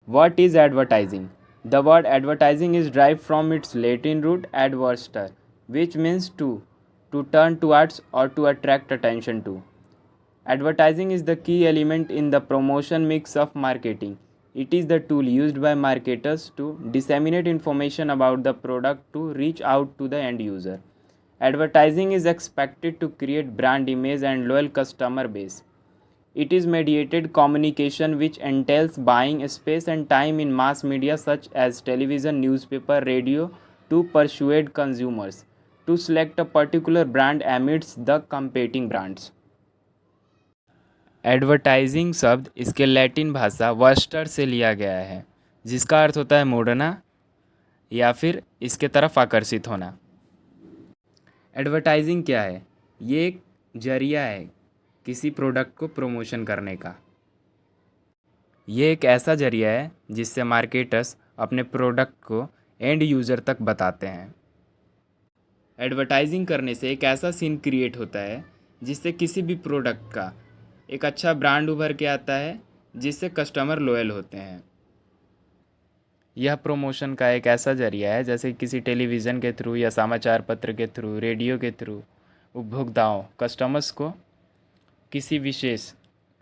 What is advertising? The word advertising is derived from its Latin root adverster, which means to turn towards or to attract attention to. Advertising is the key element in the promotion mix of marketing. It is the tool used by marketers to disseminate information about the product to reach out to the end user. Advertising is expected to create brand image and loyal customer base. It is mediated communication which entails buying space and time in mass media such as television, newspaper, radio to persuade consumers to select a particular brand amidst the competing brands. Advertising शब्द इसके Latin भाषा Wurster से लिया गया है, जिसका अर्थ होता है मोड़ना या फिर इसके तरफ आकर्षित होना। एडवर्टाइजिंग क्या है? ये एक जरिया है किसी प्रोडक्ट को प्रमोशन करने का। ये एक ऐसा जरिया है जिससे मार्केटर्स अपने प्रोडक्ट को एंड यूज़र तक बताते हैं। एडवर्टाइजिंग करने से एक ऐसा सीन क्रिएट होता है जिससे किसी भी प्रोडक्ट का एक अच्छा ब्रांड उभर के आता है, जिससे कस्टमर लॉयल होते हैं। यह प्रमोशन का एक ऐसा जरिया है जैसे किसी टेलीविज़न के थ्रू या समाचार पत्र के थ्रू, रेडियो के थ्रू उपभोक्ताओं कस्टमर्स को किसी विशेष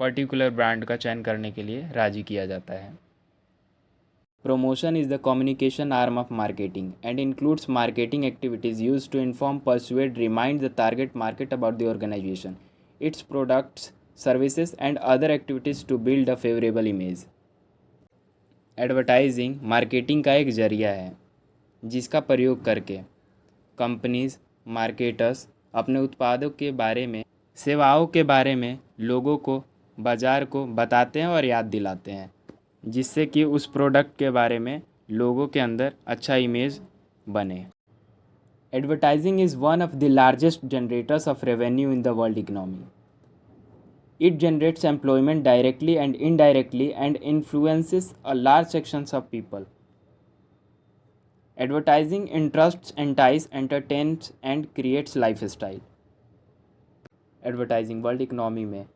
पर्टिकुलर ब्रांड का चयन करने के लिए राजी किया जाता है। Promotion is the communication arm of marketing and includes marketing activities used to inform, persuade, remind the target market about the organization, its products, services, and other activities to build a favorable image. Advertising marketing का एक जरिया है जिसका प्रयोग करके companies, marketers अपने उत्पादों के बारे में, सेवाओं के बारे में लोगों को, बाज़ार को बताते हैं और याद दिलाते हैं, जिससे कि उस प्रोडक्ट के बारे में लोगों के अंदर अच्छा इमेज बने। Advertising is one of the largest generators of revenue in the world economy. It generates employment directly and indirectly and influences a large sections of people. Advertising interests, entices, entertains and creates life style. Advertising world economy में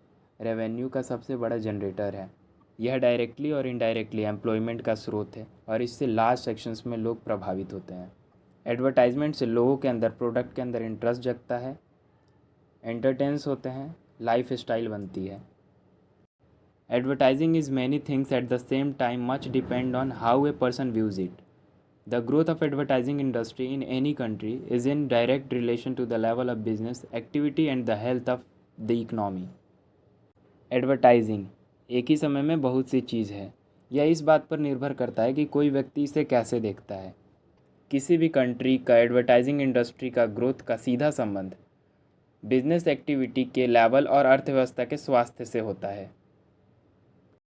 revenue का सबसे बड़ा generator है। यह directly और indirectly employment का स्रोत है और इससे लार्ज सेक्शंस में लोग प्रभावित होते हैं। एडवर्टाइजमेंट से लोगों के अंदर प्रोडक्ट के अंदर इंटरेस्ट जगता है, एंटरटेन्स होते हैं, लाइफ स्टाइल बनती है। Advertising is many things at the same time, much depend on how a person views it. The growth of advertising industry in any country is in direct relation to the level of business activity and the health of the economy. Advertising एक ही समय में बहुत सी चीज़ है। यह इस बात पर निर्भर करता है कि कोई व्यक्ति इसे कैसे देखता है। किसी भी कंट्री का एडवर्टाइजिंग इंडस्ट्री का ग्रोथ का सीधा संबंध बिजनेस एक्टिविटी के लेवल और अर्थव्यवस्था के स्वास्थ्य से होता है।